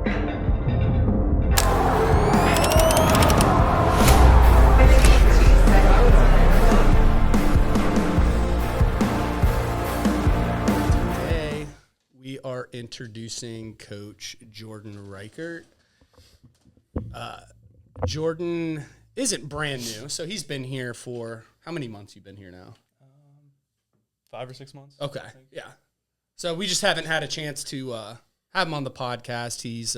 Today, we are introducing Coach Jordan Reichert. Jordan isn't brand new, so he's been here for how many months? You've been here now? 5 or 6 months. Okay, yeah. So we just haven't had a chance to have him on the podcast. He's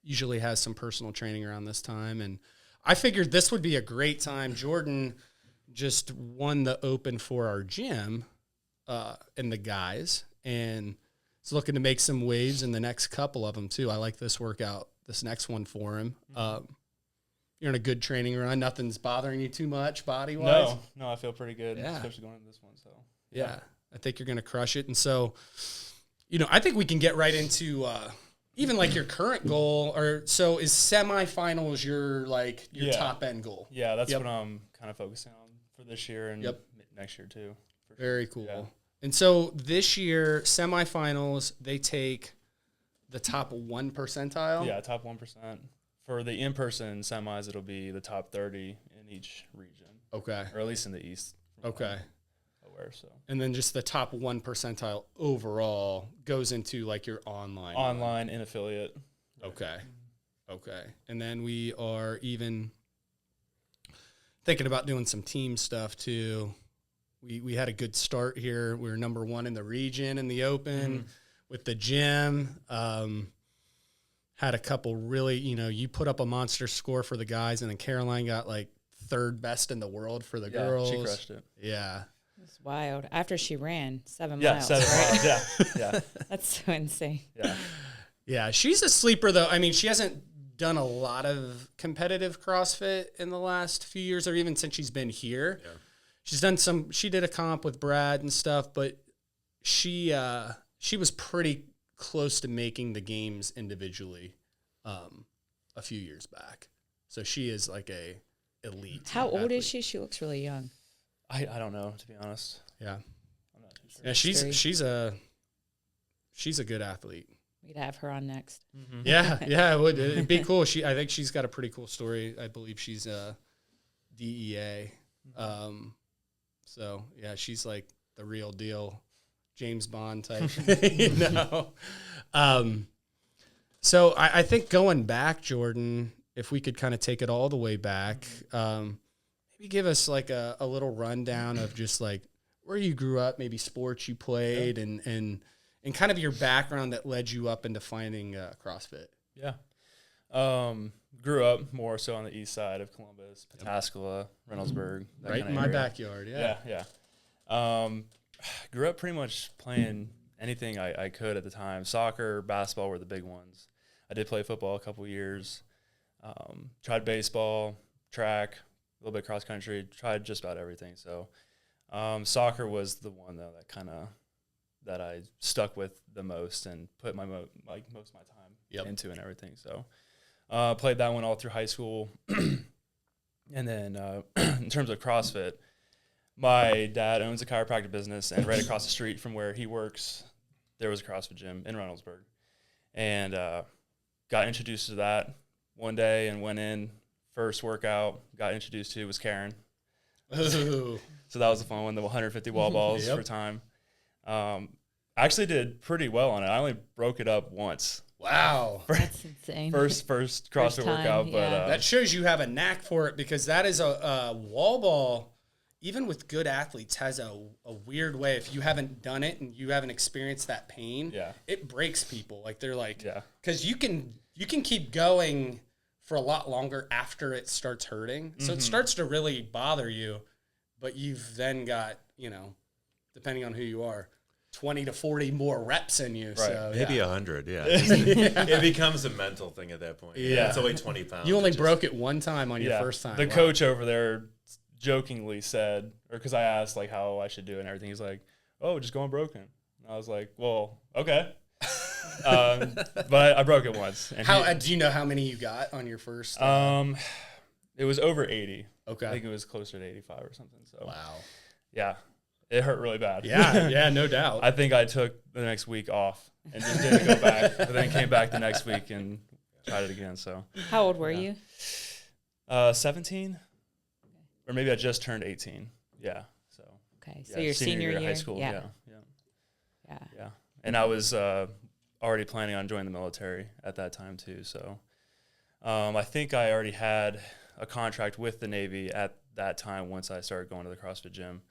usually has some personal training around this time, and I figured this would be a great time. Jordan just won the open for our gym and the guys, and is looking to make some waves in the next couple of them too. I like this workout, this next one for him. You're in a good training run. Nothing's bothering you too much body-wise? No, I feel pretty good, Yeah. especially going into this one. So Yeah, I think you're going to crush it. And so, I think we can get right into even like your current goal. Or so is semifinals your top end goal? Yeah, that's what I'm kind of focusing on for this year and next year too. For sure. Very cool. Yeah. And so this year, semifinals, they take the top 1 percentile? Yeah, top 1%. For the in-person semis, it'll be the top 30 in each region. Okay. Or at least in the East. Okay. Aware, so. And then just the top 1 percentile overall goes into like your online. Online and affiliate. Okay. Okay. And then we are even thinking about doing some team stuff too. We had a good start here. We were number 1 in the region in the open with the gym. Had a couple really, you put up a monster score for the guys, and then Caroline got like 3rd best in the world for the girls. She crushed it. Yeah. It's wild. After she ran 7 Yeah, miles, 7 right? miles. Yeah. That's so insane. Yeah. Yeah, she's a sleeper though. I mean, she hasn't done a lot of competitive CrossFit in the last few years, or even since she's been here. Yeah. She's done she did a comp with Brad and stuff, but she was pretty close to making the games individually a few years back. So she is like a elite. How old athlete. is she? She looks really young. I don't know, to be honest. Yeah. I'm not too sure. Yeah, she's a good athlete. We'd have her on next. Mm-hmm. Yeah, it would. It'd be cool. I think she's got a pretty cool story. I believe she's a DEA. So yeah, she's like the real deal, James Bond type. So I think going back, Jordan, if we could kind of take it all the way back, maybe give us like a little rundown of just like where you grew up, maybe sports you played, and kind of your background that led you up into finding CrossFit. Yeah. Grew up more so on the east side of Columbus, Pataskala, Reynoldsburg. That Right kind in of my area. backyard, Yeah. Grew up pretty much playing anything I could at the time. Soccer, basketball were the big ones. I did play football a couple years. Tried baseball, track, a little bit cross country. Tried just about everything. So soccer was the one though that I stuck with the most and put my most of my time into and everything. So played that one all through high school. And then in terms of CrossFit, my dad owns a chiropractic business, and right across the street from where he works, there was a CrossFit gym in Reynoldsburg. And got introduced to that one day and went in. First workout got introduced to was Karen. Ooh. So that was a fun one, the 150 wall balls for time. I actually did pretty well on it. I only broke it up once. Wow. That's insane. First CrossFit time, workout. yeah. But That shows you have a knack for it, because that is a wall ball, even with good athletes, has a weird way. If you haven't done it and you haven't experienced that pain, it breaks people. Like they're like, because you can keep going for a lot longer after it starts hurting. So it starts to really bother you, but you've then got, depending on who you are, 20 to 40 more reps in you. Right. So, maybe 100, It becomes a mental thing at that point. Yeah. It's only 20 pounds. You only broke it one time on your first time. The coach over there jokingly said, or because I asked like how I should do it and everything, he's like, "Oh, just going broken." And I was like, "Well, okay." But I broke it once. And how do you know how many you got on your first? It was over 80. Okay. I think it was closer to 85 or something. So wow. Yeah. It hurt really bad. Yeah, no doubt. I think I took the next week off and just didn't go back. But then came back the next week and tried it again. So How old were you? 17, or maybe I just turned 18. Yeah. So Okay, so yeah, your senior year of high school. Yeah. Yeah. And I was already planning on joining the military at that time too. So I think I already had a contract with the Navy at that time once I started going to the CrossFit gym.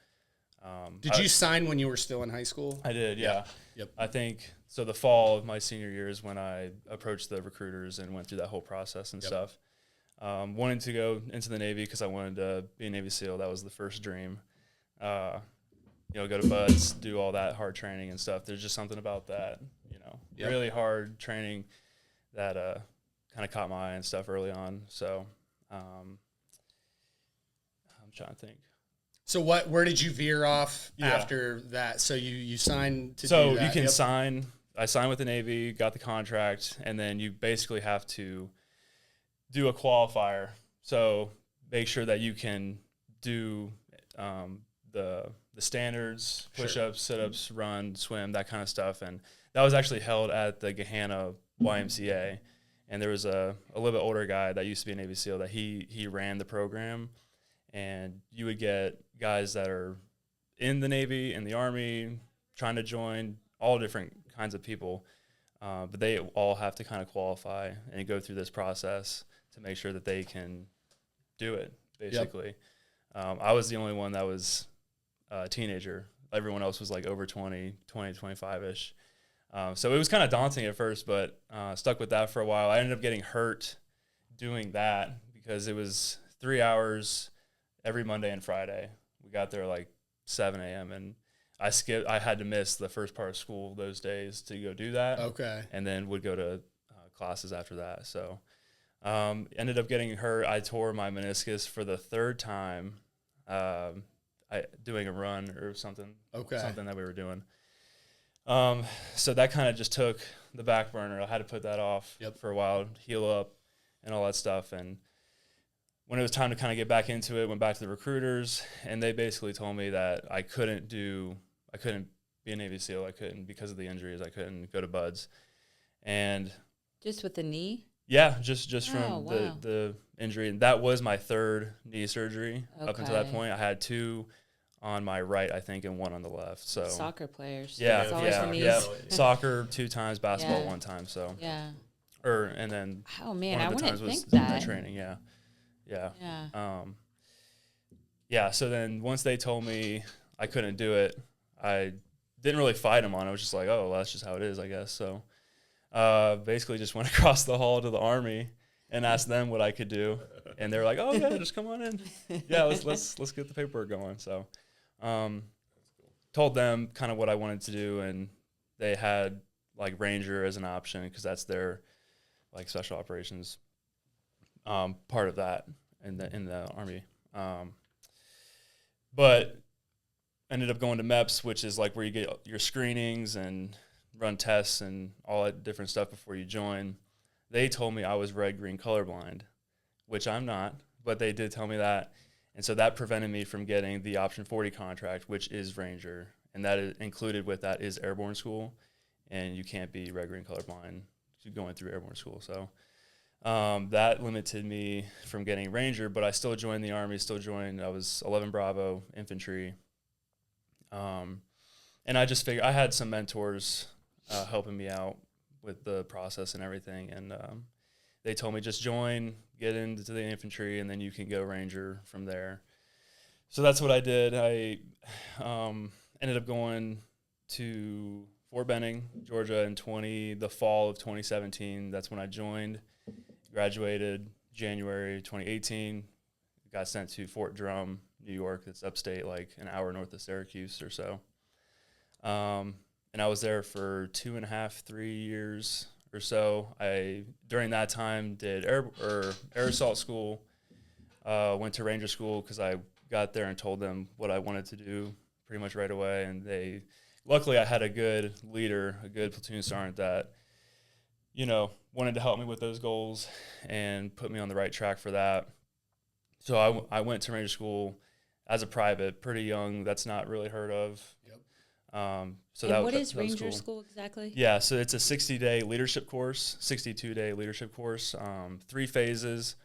Did you sign when you were still in high school? I did, yeah. Yep. I think so. The fall of my senior year is when I approached the recruiters and went through that whole process and stuff. Wanted to go into the Navy because I wanted to be a Navy SEAL. That was the first dream. Go to BUDS, do all that hard training and stuff. There's just something about that, really hard training that kind of caught my eye and stuff early on. So I'm trying to think. So where did you veer off after that? So you signed to so do that. You can sign. I signed with the Navy, got the contract, and then you basically have to do a qualifier. So make sure that you can do the standards, push-ups, sit-ups, run, swim, that kind of stuff. And that was actually held at the Gahanna YMCA. And there was a little bit older guy that used to be a Navy SEAL that he ran the program. And you would get guys that are in the Navy, in the Army, trying to join, all different kinds of people. But they all have to kind of qualify and go through this process to make sure that they can do it, basically. I was the only one that was a teenager. Everyone else was like over 20, 25-ish. So it was kind of daunting at first, but stuck with that for a while. I ended up getting hurt doing that because it was 3 hours every Monday and Friday. We got there like 7 a.m. and I had to miss the first part of school those days to go do that. Okay. And then would go to classes after that. So ended up getting hurt. I tore my meniscus for the third time doing a run or something. Okay. Something that we were doing. So that kind of just took the back burner. I had to put that off for a while, heal up and all that stuff. And when it was time to kind of get back into it, went back to the recruiters, and they basically told me that I couldn't be a Navy SEAL. I couldn't, because of the injuries, I couldn't go to BUDS. And just with the knee? Yeah, just from the injury. And that was my third knee surgery up until that point. I had 2 on my right, I think, and 1 on the left. So soccer players. Yeah. Soccer 2 times, basketball 1 time. So and then oh man, one of I the wouldn't times was think that training. So then once they told me I couldn't do it, I didn't really fight them on it. I was just like, oh, well, that's just how it is, I guess. So basically just went across the hall to the Army and asked them what I could do, and they were like, oh yeah, just come on in. Yeah, let's get the paperwork going. So told them kind of what I wanted to do, and they had like Ranger as an option because that's their like special operations part of that in the Army. But ended up going to MEPS, which is like where you get your screenings and run tests and all that different stuff before you join. They told me I was red-green colorblind, which I'm not, but they did tell me that. And so that prevented me from getting the Option 40 contract, which is Ranger. And that is included with that is airborne school. And you can't be red-green colorblind going through airborne school. So that limited me from getting Ranger, but I still joined the Army, I was 11 Bravo infantry. And I just figured I had some mentors helping me out with the process and everything. And they told me just join, get into the infantry, and then you can go Ranger from there. So that's what I did. I ended up going to Fort Benning, Georgia in the fall of 2017. That's when I joined, graduated January 2018, got sent to Fort Drum, New York. That's upstate, like an hour north of Syracuse or so. And I was there for 2.5, 3 years or so. I, during that time, did air assault school, went to Ranger school because I got there and told them what I wanted to do pretty much right away. And luckily I had a good leader, a good platoon sergeant that, wanted to help me with those goals and put me on the right track for that. So I went to Ranger school as a private, pretty young. That's not really heard of. Yep. So And that what that- is that was Ranger cool. School exactly? Yeah, so it's a 60-day leadership course, 62-day leadership course, 3 phases.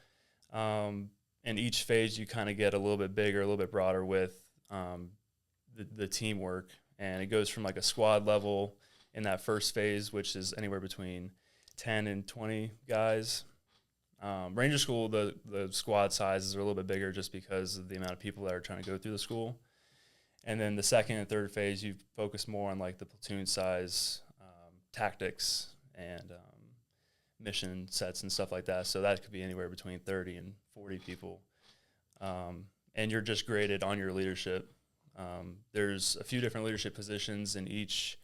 In each phase, you kind of get a little bit bigger, a little bit broader with the teamwork. And it goes from like a squad level in that first phase, which is anywhere between 10 and 20 guys. Ranger School, the squad sizes are a little bit bigger just because of the amount of people that are trying to go through the school. And then the second and third phase, you focus more on like the platoon size, tactics, and mission sets and stuff like that. So that could be anywhere between 30 and 40 people. And you're just graded on your leadership. There's a few different leadership positions in each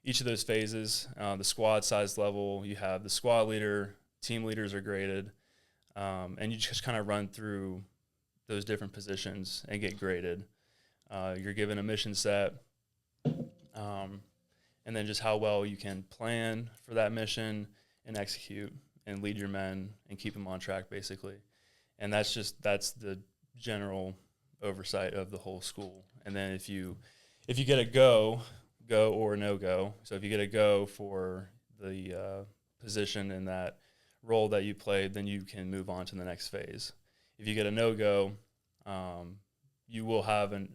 of those phases. The squad size level, you have the squad leader, team leaders are graded, and you just kind of run through those different positions and get graded. You're given a mission set, and then just how well you can plan for that mission and execute and lead your men and keep them on track, basically. And that's the general oversight of the whole school. And then if you get a go or no go, so if you get a go for the position in that role that you played, then you can move on to the next phase. If you get a no go, you will have a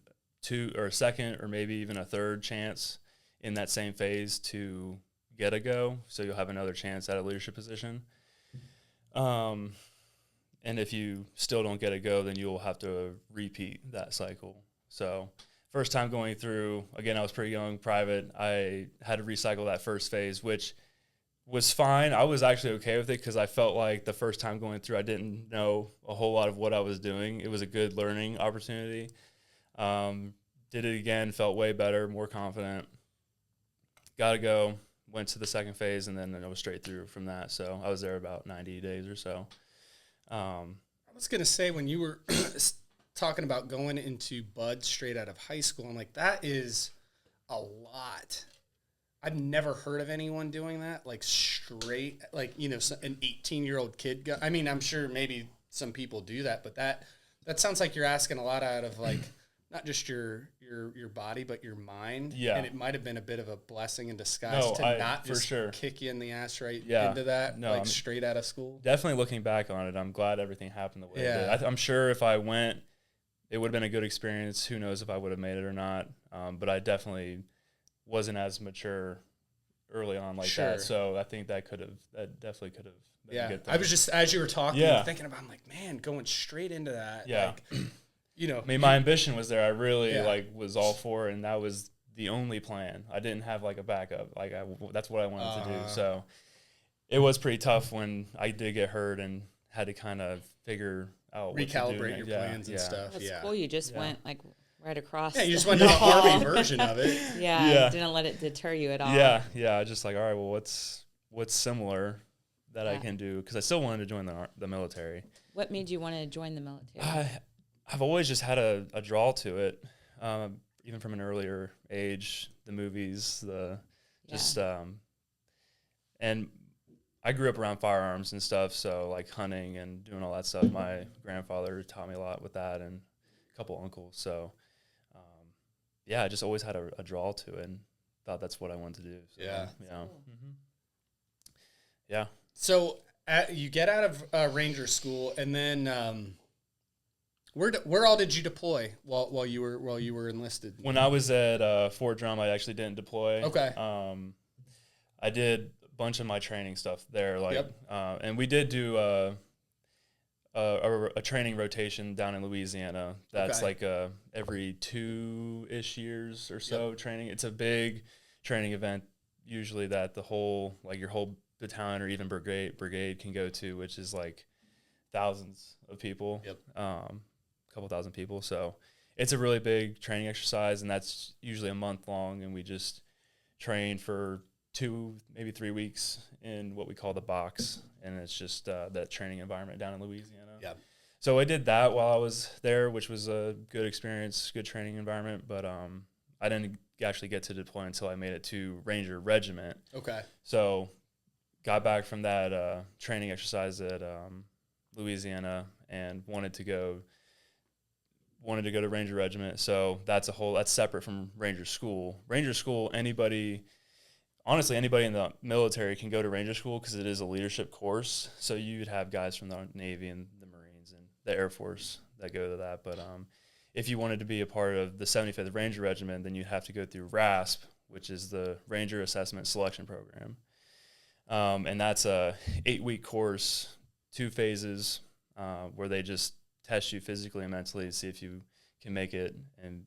second or maybe even a third chance in that same phase to get a go. So you'll have another chance at a leadership position. And if you still don't get a go, then you'll have to repeat that cycle. So first time going through, again, I was pretty young, private. I had to recycle that first phase, which was fine. I was actually okay with it because I felt like the first time going through, I didn't know a whole lot of what I was doing. It was a good learning opportunity. Did it again, felt way better, more confident. Got to go, went to the second phase, and then I was straight through from that. So I was there about 90 days or so. I was going to say, when you were talking about going into Bud straight out of high school, I'm like, that is a lot. I've never heard of anyone doing that, like straight, like, an 18-year-old kid. I mean, I'm sure maybe some people do that, but that sounds like you're asking a lot out of, like, not just your body, but your mind. Yeah. And it might have been a bit of a blessing in disguise not for just sure kick you in the ass into that, No, straight out of school. Definitely looking back on it, I'm glad everything happened the way it Yeah. did. I'm sure if I went, it would have been a good experience. Who knows if I would have made it or not. But I definitely wasn't as mature early on like Sure. that. So I think that definitely could have been a good thing. I was just, as you were talking, thinking about, I'm like, man, going straight into that. Yeah. I mean, my ambition was there. I really was all for it, and that was the only plan. I didn't have like a backup. Like that's what I wanted to do. So it was pretty tough when I did get hurt and had to kind of figure out recalibrate your plans and stuff. That's cool. You just went like right across. Yeah, you just went to the Army version of it. Yeah. Didn't let it deter you at all. Yeah. Just like, all right, well, what's similar that I can do? Because I still wanted to join the military. What made you want to join the military? I've always just had a draw to it, even from an earlier age. The movies, and I grew up around firearms and stuff, so like hunting and doing all that stuff. My grandfather taught me a lot with that, and a couple uncles. So, I just always had a draw to it, and thought that's what I wanted to do. So, Cool. Yeah. So you get out of Ranger School, and then where all did you deploy while you were enlisted? When I was at Fort Drum, I actually didn't deploy. Okay. I did a bunch of my training stuff there, and we did do a training rotation down in Louisiana. That's like every 2-ish years or so training. It's a big training event, usually that the whole your whole battalion or even brigade can go to, which is like thousands of people. Couple thousand people. So it's a really big training exercise, and that's usually a month long, and we just train for 2, maybe 3 weeks in what we call the box, and it's just that training environment down in Louisiana. So I did that while I was there, which was a good experience, good training environment, but I didn't actually get to deploy until I made it to Ranger Regiment. So got back from that training exercise at Louisiana and wanted to go wanted to go to Ranger Regiment. So that's separate from Ranger School. Ranger School, honestly, anybody in the military can go to Ranger School because it is a leadership course. So you'd have guys from the Navy and the Marines and the Air Force that go to that. But if you wanted to be a part of the 75th Ranger Regiment, then you'd have to go through RASP, which is the Ranger Assessment Selection Program. And that's a 8-week course, 2 phases, where they just test you physically and mentally to see if you can make it and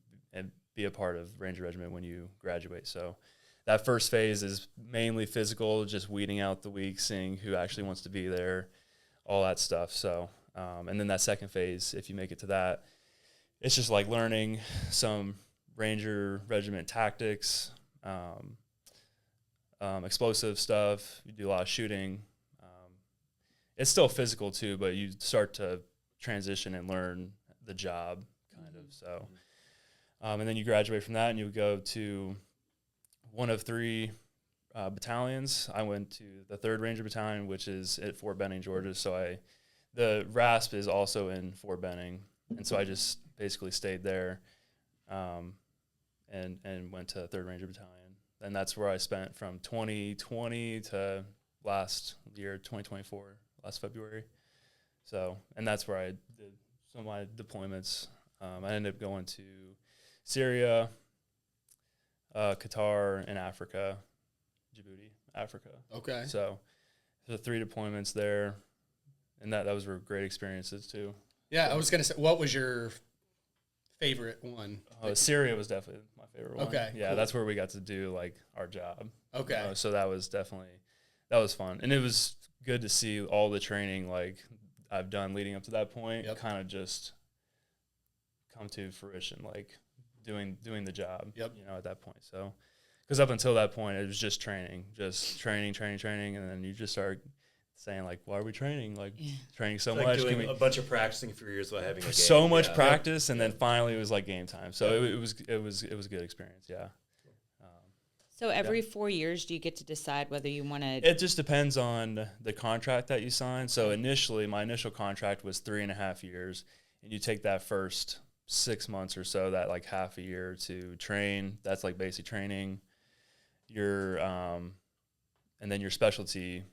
be a part of Ranger Regiment when you graduate. So that first phase is mainly physical, just weeding out the weak, seeing who actually wants to be there, all that stuff. So, and then that second phase, if you make it to that, it's just like learning some Ranger Regiment tactics, explosive stuff. You do a lot of shooting. It's still physical too, but you start to transition and learn the job kind of. So, and then you graduate from that and you go to one of 3 battalions. I went to the 3rd Ranger Battalion, which is at Fort Benning, Georgia. So the RASP is also in Fort Benning. And so I just basically stayed there and went to 3rd Ranger Battalion. And that's where I spent from 2020 to last year, 2024, last February. So, and that's where I did some of my deployments. I ended up going to Syria, Qatar, and Africa, Djibouti, Africa. Okay. So, the 3 deployments there, and that was great experiences too. Yeah, I was gonna say, what was your favorite one? Syria was definitely my favorite one. Okay. Yeah, cool. That's where we got to do like our job. Okay. So that was fun, and it was good to see all the training like I've done leading up to that point kind of just come to fruition, like doing the job. At that point. So, because up until that point, it was just training, and then you just start saying like, why are we training? Like training so much. Doing a bunch of practicing for years while having a game. So much practice, and then finally it was like game time. So it was a good experience. Yeah. So every 4 years, do you get to decide whether you want to? It just depends on the contract that you sign. So initially, my initial contract was 3.5 years, and you take that first 6 months or so, that like half a year to train. That's like basic training. Your and then your specialty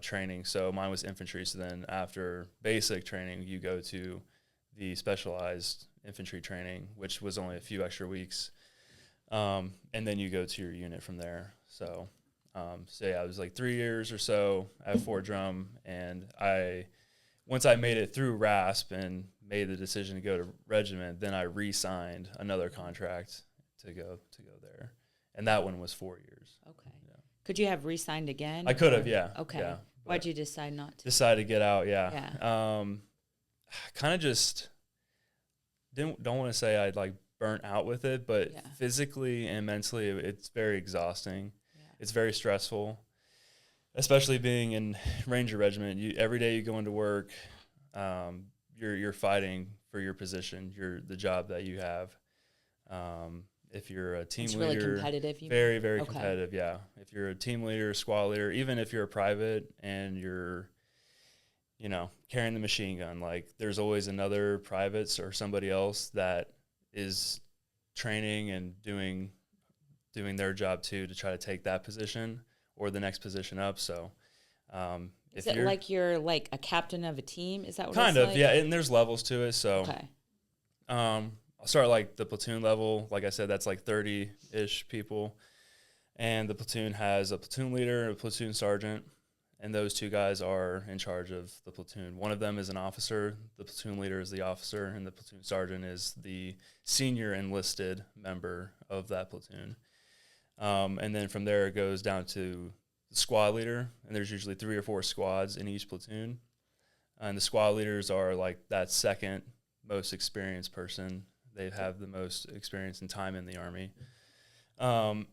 training. So mine was infantry. So then after basic training, you go to the specialized infantry training, which was only a few extra weeks. And then you go to your unit from there. So, it was like 3 years or so at Fort Drum, and once I made it through RASP and made the decision to go to regiment, then I re-signed another contract to go there, and that one was 4 years. Okay. Yeah. Could you have re-signed again? I could have, yeah. Okay. Yeah, Why'd you decide not to? Decided to get out, yeah. Yeah. Kind of just don't want to say I'd like burnt out with it, but physically and mentally it's very exhausting. It's very stressful, especially being in Ranger Regiment. Every day you go into work, you're fighting for your position, the job that you have. If you're a team leader, really competitive. Very, very competitive. Yeah. If you're a team leader, squad leader, even if you're a private and you're, carrying the machine gun, like there's always another privates or somebody else that is training and doing their job too to try to take that position or the next position up. So, is it like you're like a captain of a team? Is that what kind it's of like? Yeah, and there's levels to it. So, I'll start like the platoon level. Like I said, that's like 30-ish people, and the platoon has a platoon leader and a platoon sergeant. And those 2 guys are in charge of the platoon. One of them is an officer. The platoon leader is the officer, and the platoon sergeant is the senior enlisted member of that platoon. And then from there, it goes down to the squad leader, and there's usually 3 or 4 squads in each platoon. And the squad leaders are like that second most experienced person. They have the most experience and time in the Army. And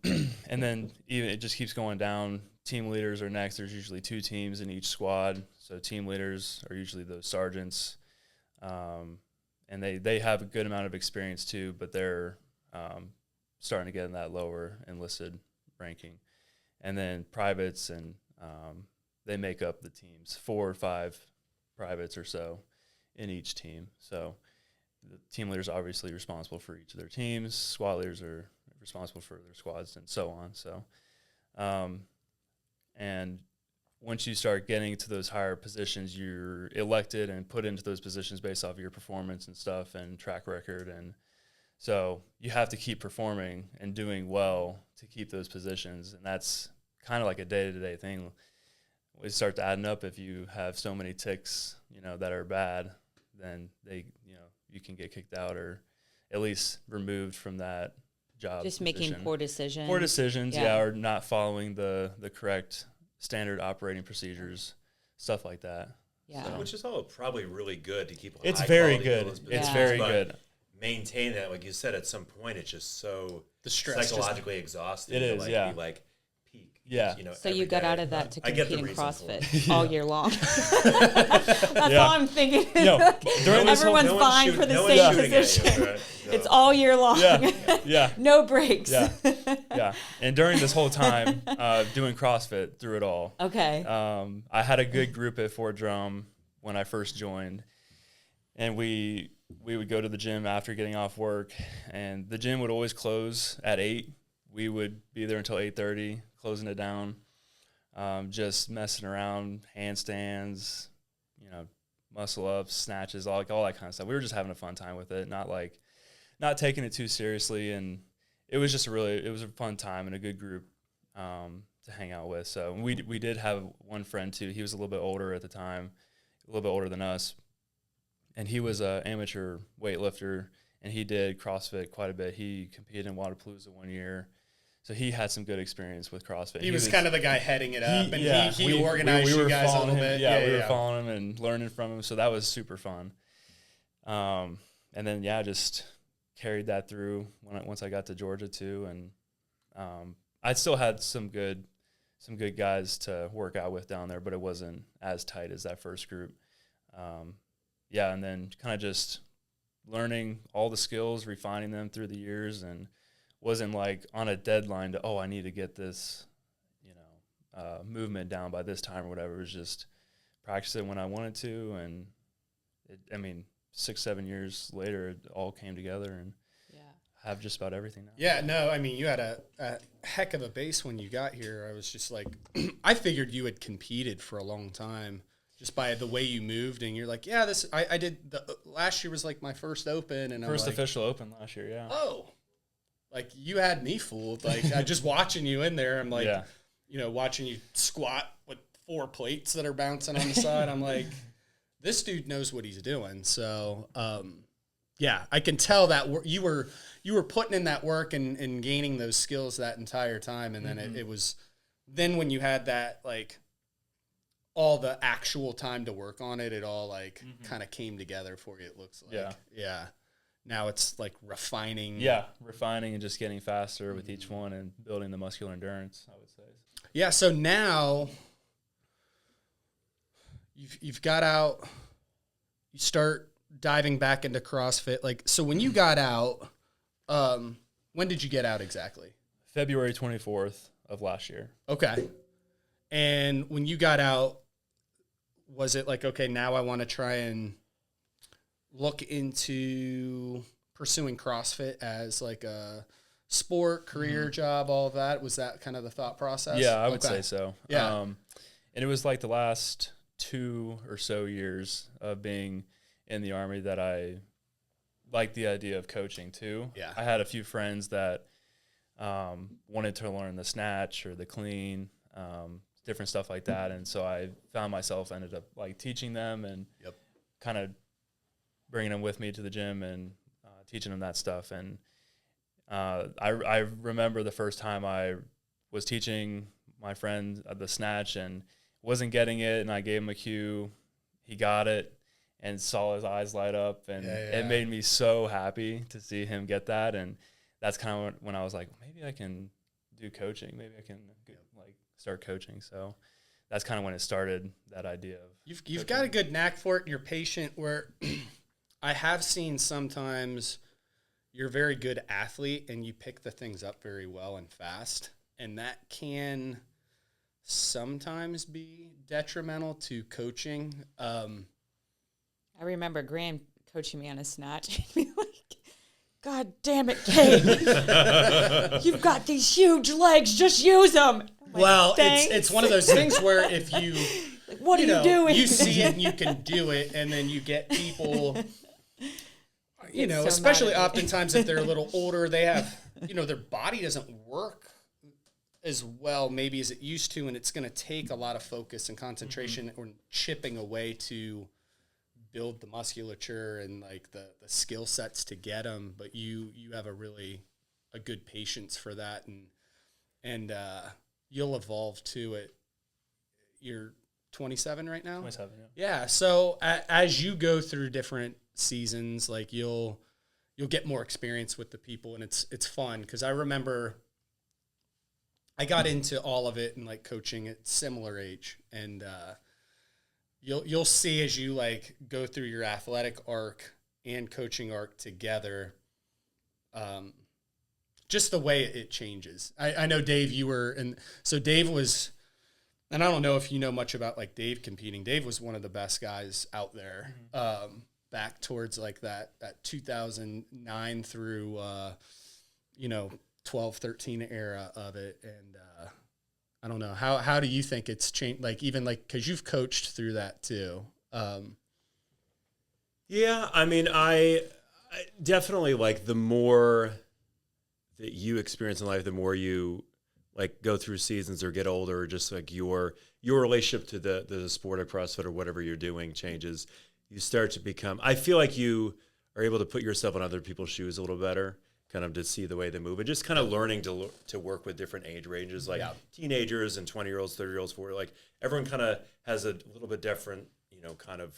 then it just keeps going down. Team leaders are next. There's usually 2 teams in each squad. So team leaders are usually those sergeants. And they have a good amount of experience too, but they're starting to get in that lower enlisted ranking. And then privates, and they make up the teams, 4 or 5 privates or so in each team. So the team leaders are obviously responsible for each of their teams. Squad leaders are responsible for their squads and so on. So, and once you start getting to those higher positions, you're elected and put into those positions based off of your performance and stuff and track record. And so you have to keep performing and doing well to keep those positions. And that's kind of like a day-to-day thing. We start to adding up. If you have so many ticks, that are bad, then you can get kicked out or at least removed from that job. Just position. making poor decisions. Poor decisions, or not following the correct standard operating procedures, stuff like that. Yeah. So. Which is all probably really good to keep. It's very good. It's very good. Maintain that, like you said, at some point it's just so the stress psychologically exhausting. It is, to be like peak. Yeah. So you got out of that to compete in CrossFit all year long. That's all I'm thinking. Everyone's vying for the same position. Right? No. It's all year long. Yeah. No breaks. Yeah. And during this whole time doing CrossFit through it all. Okay. I had a good group at Fort Drum when I first joined, and we would go to the gym after getting off work, and the gym would always close at 8. We would be there until 8:30, closing it down, just messing around, handstands, muscle ups, snatches, all that kind of stuff. We were just having a fun time with it, not taking it too seriously, and it was just it was a fun time and a good group to hang out with. So we did have one friend too. He was a little bit older at the time, a little bit older than us, and he was an amateur weightlifter, and he did CrossFit quite a bit. He competed in Wadapalooza one year. So he had some good experience with CrossFit. He was kind of the guy heading it up, he organized you guys a little bit. We were following him and learning from him, so that was super fun. And then, just carried that through once I got to Georgia too, and I still had some good guys to work out with down there, but it wasn't as tight as that first group. And then kind of just learning all the skills, refining them through the years, and wasn't like on a deadline to, I need to get this, movement down by this time or whatever. It was just practicing when I wanted to. And 6-7 years later, it all came together and have just about everything now. Yeah, no, you had a heck of a base when you got here. I was just like, I figured you had competed for a long time just by the way you moved, and you're like, I did last year was like my first open, and first official open last year. Yeah. Oh, like you had me fooled. Like I just watching you in there, I'm like, watching you squat with 4 plates that are bouncing on the side. I'm like, this dude knows what he's doing. So, I can tell that you were putting in that work and gaining those skills that entire time. And then it was then when you had that, like, all the actual time to work on it, it all like kind of came together for you. It looks like, Now it's like refining. Yeah, refining and just getting faster with each one and building the muscular endurance, I would say. Yeah, so now you've got out, you start diving back into CrossFit. Like, so when you got out, when did you get out exactly? February 24th of last year. Okay. And when you got out, was it like, okay, now I want to try and look into pursuing CrossFit as like a sport, career, job, all of that? Was that kind of the thought process? Yeah, I would say so. Yeah. And it was like the last 2 or so years of being in the Army that I liked the idea of coaching too. Yeah. I had a few friends that wanted to learn the snatch or the clean, different stuff like that. And so I found myself ended up like teaching them and kind of bringing them with me to the gym and teaching them that stuff. And I remember the first time I was teaching my friend the snatch and wasn't getting it, and I gave him a cue. He got it and saw his eyes light up, and it made me so happy to see him get that. And that's kind of when I was like, maybe I can do coaching. Maybe I can start coaching. So that's kind of when it started, that idea of you've got a good knack for it, and you're patient. Where I have seen sometimes you're a very good athlete and you pick the things up very well and fast, and that can sometimes be detrimental to coaching. I remember Graham coaching me on a snatch. And be like, God damn it, Kate. You've got these huge legs. Just use them. Like, well, it's one of those things where if you, like, what are you doing? You see it and you can do it, and then you get people, so especially oftentimes if they're a little older, they have, their body doesn't work as well maybe as it used to, and it's going to take a lot of focus and concentration or chipping away to build the musculature and like the skill sets to get them. But you have a good patience for that, and you'll evolve to it. You're 27 right now? 27, yeah. Yeah, so as you go through different seasons, like you'll get more experience with the people, and it's fun because I remember I got into all of it and like coaching at similar age, and you'll see as you like go through your athletic arc and coaching arc together, just the way it changes. I know Dave, you were, and so Dave was, and I don't know if you know much about like Dave competing. Dave was one of the best guys out there, back towards like that 2009 through 12, 13 era of it. And I don't know, how do you think it's changed? Like even like, cause you've coached through that too. Yeah. I mean, I definitely like the more that you experience in life, the more you like go through seasons or get older, or just like your relationship to the sport of CrossFit or whatever you're doing changes. You start to become, I feel like you are able to put yourself in other people's shoes a little better, kind of to see the way they move, and just kind of learning to work with different age ranges, like teenagers and 20-year-olds, 30-year-olds, 40, like everyone kind of has a little bit different, kind of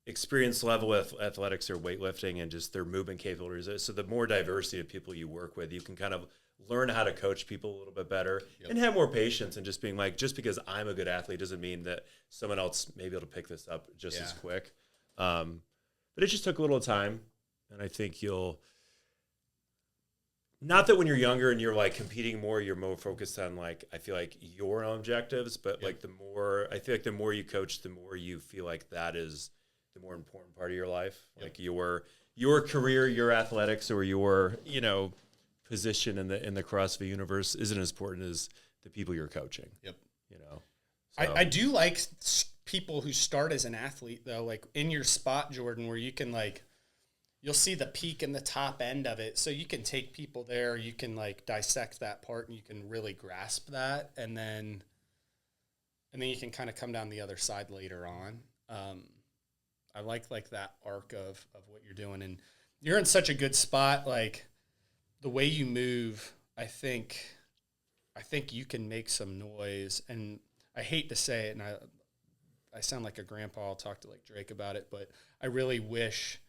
experience level with athletics or weightlifting and just their movement capabilities. So the more diversity of people you work with, you can kind of learn how to coach people a little bit better and have more patience, and just being like, just because I'm a good athlete doesn't mean that someone else may be able to pick this up just as quick. But it just took a little time, and I think not that when you're younger and you're like competing more, you're more focused on like, I feel like your own objectives, but like the more you coach, the more you feel like that is the more important part of your life. Like your career, your athletics, or your, position in the CrossFit universe isn't as important as the people you're coaching. So. I do like people who start as an athlete though, like in your spot, Jordan, where you can like, you'll see the peak and the top end of it. So you can take people there, you can like dissect that part, and you can really grasp that. And then you can kind of come down the other side later on. I like that arc of what you're doing, and you're in such a good spot. Like the way you move, I think you can make some noise, and I hate to say it, and I sound like a grandpa. I'll talk to like Drake about it, but I really wish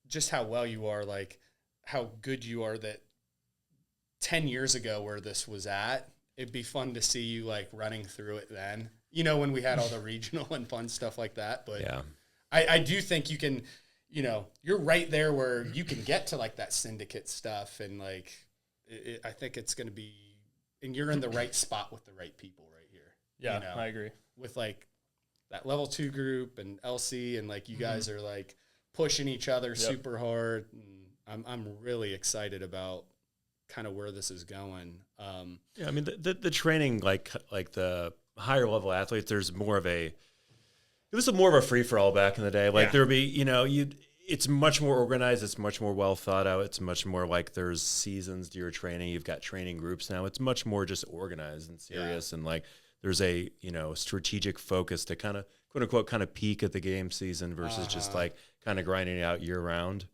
just how well you are, like how good you are, that 10 years ago where this was at, it'd be fun to see you like running through it then, when we had all the regional and fun stuff like that. But I do think you can, you're right there where you can get to like that syndicate stuff, and like, I think it's going to be, and you're in the right spot with the right people right here. Yeah, I agree. With like that level 2 group and LC, and like you guys are like pushing each other super hard. And I'm really excited about kind of where this is going. I mean the training, like the higher level athletes, there's more of it was more of a free for all back in the day. Like there'd be, it's much more organized. It's much more well thought out. It's much more like there's seasons to your training. You've got training groups now. It's much more just organized and serious. And like, there's a, strategic focus to kind of quote unquote kind of peak at the game season versus just like kind of grinding it out year round.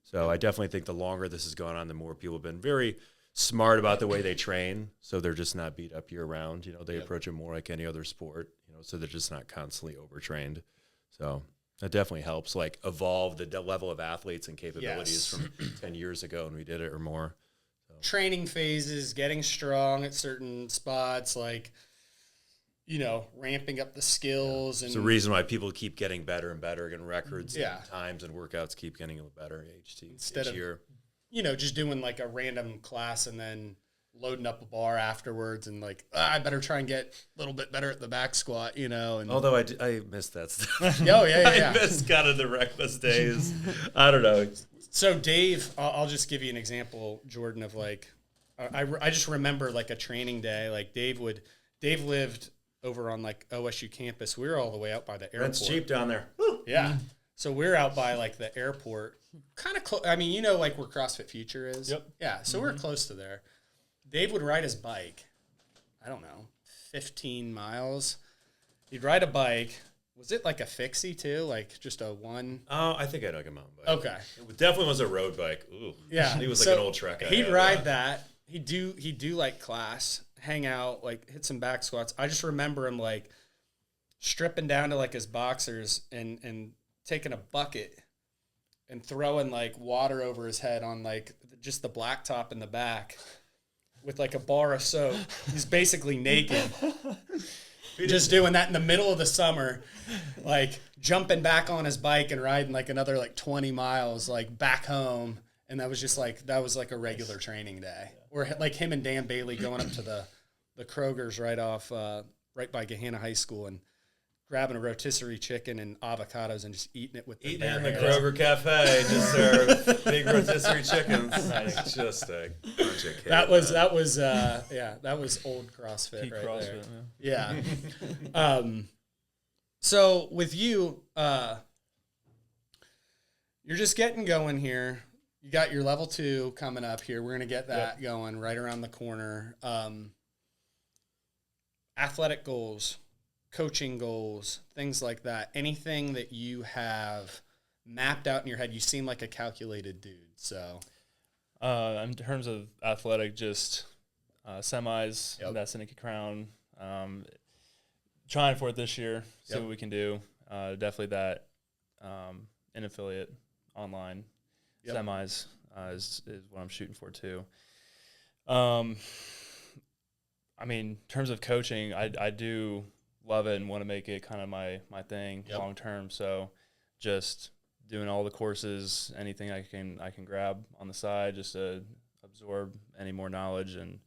So I definitely think the longer this has gone on, the more people have been very smart about the way they train. So they're just not beat up year round. They approach it more like any other sport, so they're just not constantly overtrained. So that definitely helps like evolve the level of athletes and capabilities from 10 years ago when we did it or more. So. Training phases, getting strong at certain spots, like, ramping up the skills. And it's the reason why people keep getting better and better, getting records and times, and workouts keep getting better each instead of year. Just doing like a random class and then loading up a bar afterwards and like, I better try and get a little bit better at the back squat, you know. And although I missed that stuff. Oh, yeah. I missed kind of the reckless days. I don't know. So Dave, I'll just give you an example, Jordan, of like, I just remember like a training day. Like Dave lived over on like OSU campus. We were all the way out by the airport. Rent's cheap down there. Yeah. So we're out by like the airport, kind of close. I mean, you know, like where CrossFit Future is. Yep. Yeah. So we're close to there. Dave would ride his bike. I don't know, 15 miles. He'd ride a bike. Was it like a fixie too? Like just a one? Oh, I think I took a mountain bike. Okay. It definitely was a road bike. Ooh. Yeah. He was like an old Trek. He'd ride that. He'd do like class, hang out, like hit some back squats. I just remember him like stripping down to like his boxers and taking a bucket and throwing like water over his head on like just the blacktop in the back with like a bar of soap. He's basically naked. Just doing that in the middle of the summer, like jumping back on his bike and riding like another like 20 miles like back home. And that was like a regular training day. Or like him and Dan Bailey going up to the Kroger's right by Gahanna High School and grabbing a rotisserie chicken and avocados and just eating it with the in the Kroger Cafe, just their big rotisserie chickens. Just a bunch of kids. That was old CrossFit Peak right CrossFit, there. Yeah. So with you, you're just getting going here. You got your level 2 coming up here. We're going to get that going right around the corner. Athletic goals, coaching goals, things like that. Anything that you have mapped out in your head, you seem like a calculated dude. So, in terms of athletic, just semis, that Seneca Crown. Trying for it this year, see what we can do. Definitely that in affiliate online semis is what I'm shooting for too. I mean, in terms of coaching, I do love it and want to make it kind of my thing long term. So just doing all the courses, anything I can grab on the side just to absorb any more knowledge and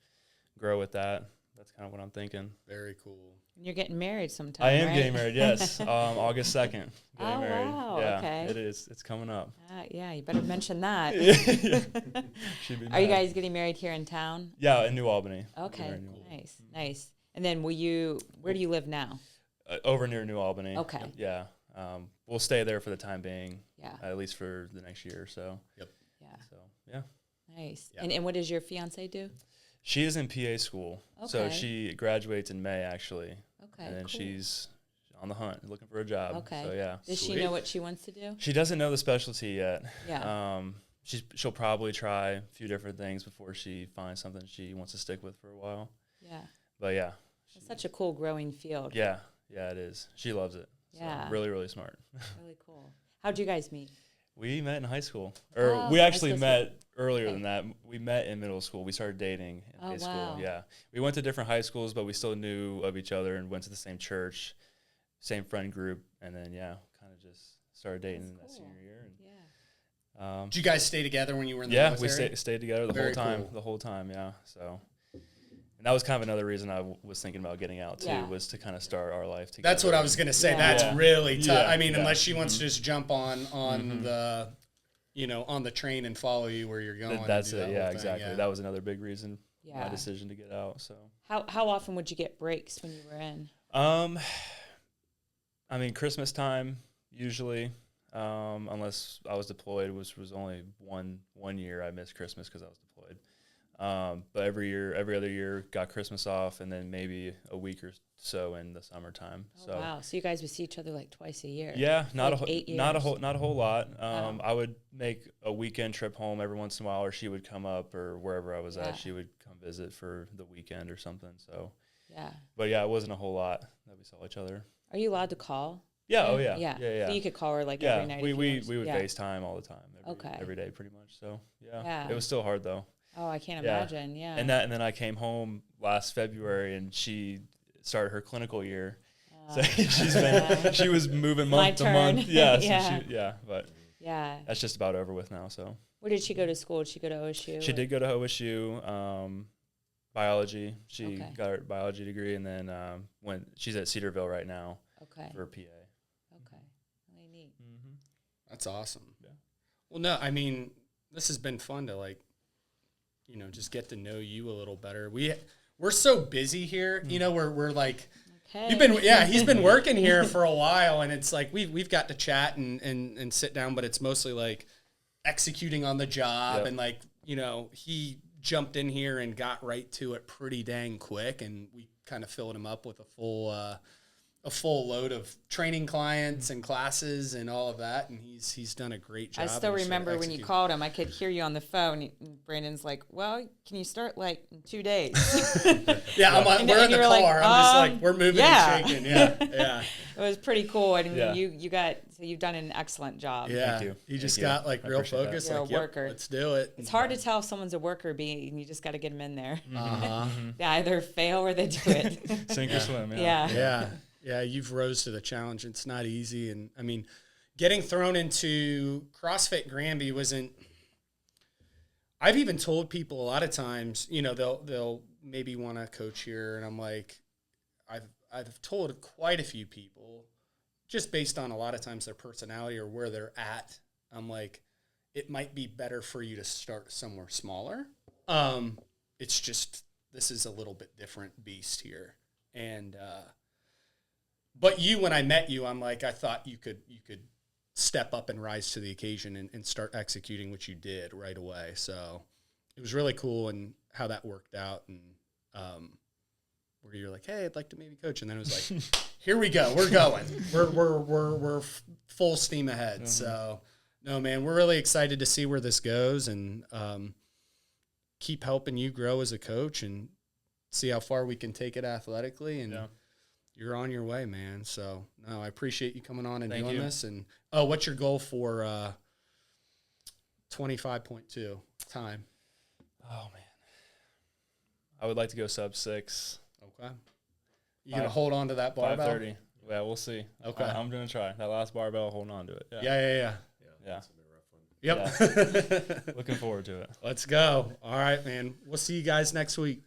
grow with that. That's kind of what I'm thinking. Very cool. And you're getting married sometime, I am right? getting married, yes. August 2nd. Getting married. Wow, yeah, okay. It is. It's coming up. Yeah, you better mention that. Are you guys getting married here in town? Yeah, in New Albany. Okay, nice. And then where do you live now? Over near New Albany. Okay. Yeah. We'll stay there for the time being. Yeah. At least for the next year or so. Yep. Yeah. So, yeah. Nice. Yeah. And what does your fiance do? She is in PA school. Okay. So she graduates in May, actually. Okay, and then cool. she's on the hunt, looking for a job. Okay. So, yeah. Does she know what she wants to do? She doesn't know the specialty yet. Yeah. She'll probably try a few different things before she finds something she wants to stick with for a while. Yeah. But, yeah. It's such a cool growing field. Yeah. Yeah, it is. She loves it. Yeah. So really, really smart. Really cool. How'd you guys meet? We met in high school. Or Oh, we actually high school. met earlier than that. We met in middle school. We started dating in high school. Wow. Yeah. We went to different high schools, but we still knew of each other and went to the same church, same friend group. And then, kind of just started dating in that senior year. And, Yeah. Did you guys stay together when you were in the military? Yeah, we stayed together the Very whole time. cool. The whole time, yeah. So, and that was kind of another reason I was thinking about getting out, too, was to kind of start our life together. That's what I was going to say. Yeah. That's really tough. Yeah. I mean, Yeah. unless she wants to just jump on the, on the train and follow you where you're going. That's and do it. that Yeah, whole thing. exactly. Yeah. That was another big reason. Yeah. My decision to get out. So, How often would you get breaks when you were in? I mean, Christmas time usually, unless I was deployed, which was only one year I missed Christmas because I was deployed. But every other year, got Christmas off, and then maybe a week or so in the summertime. Oh, So wow. So you guys would see each other like twice a year. yeah, not Like 8 not a years. whole lot. Wow. I would make a weekend trip home every once in a while, or she would come up, or wherever I was Yeah. at, she would come visit for the weekend or something. So, Yeah. but yeah, it wasn't a whole lot that we saw each other. Are you allowed to call? Yeah. Oh yeah. Yeah. Yeah. So you could call her like Yeah, every night. we if you we wanted to. we would Yeah. FaceTime all the time. Every day pretty much. So Yeah. it was still hard though. Oh, I can't Yeah. imagine. Yeah. And then I came home last February and she started her clinical year. So she was moving month to month. Yeah. So but Yeah. that's just about over with now. So Where did she go to school? Did she go to OSU? she did go to OSU. biology. She got her biology degree, and then she's at Cedarville right now. For PA. Okay. Really neat. Mm-hmm. That's awesome. Yeah. Well, no, I mean, this has been fun to like, just get to know you a little better. We're so busy here, we're like, he's been working here for a while, and it's like we've got to chat and sit down, but it's mostly like executing on the job, and like, he jumped in here and got right to it pretty dang quick, and we kind of filled him up with a full load of training clients and classes and all of that, and he's done a great job. I still remember when you called him, I could hear you on the phone. Brandon's like, "Well, can you start like in 2 days?" We're in the car. Like, I'm just like, we're moving and shaking. Yeah. It was pretty cool, and you've done an excellent job. Yeah, Thank you. You just got like real focus. You're like, a worker. Let's do it. It's hard to tell if someone's a worker, you just got to get them in there. They either fail or they do it. Sink or swim. Yeah, you've rose to the challenge. It's not easy. And, I mean, getting thrown into CrossFit Grandview wasn't – I've even told people a lot of times, they'll maybe want to coach here. And I'm like, I've told quite a few people, just based on a lot of times their personality or where they're at, I'm like, it might be better for you to start somewhere smaller. It's just this is a little bit different beast here. And but when I met you, I'm like, I thought you could step up and rise to the occasion and start executing, which you did right away. So it was really cool and how that worked out. And where you're like, hey, I'd like to maybe coach, and then it was like, here we go, we're going, we're full steam ahead. Mm-hmm. So no, man, we're really excited to see where this goes, and keep helping you grow as a coach and see how far we can take it athletically. And you're on your way, man. So, no, I appreciate you coming on and doing this. And, what's your goal for 25.2 time? Oh, man. I would like to go sub 6. Okay. You going to hold on to that barbell? 530. Yeah, we'll see. Okay. I'm going to try. That last barbell, holding on to it. Yeah. That's going to be a rough one. Yep. Yeah. Looking forward to it. Let's go. All right, man. We'll see you guys next week.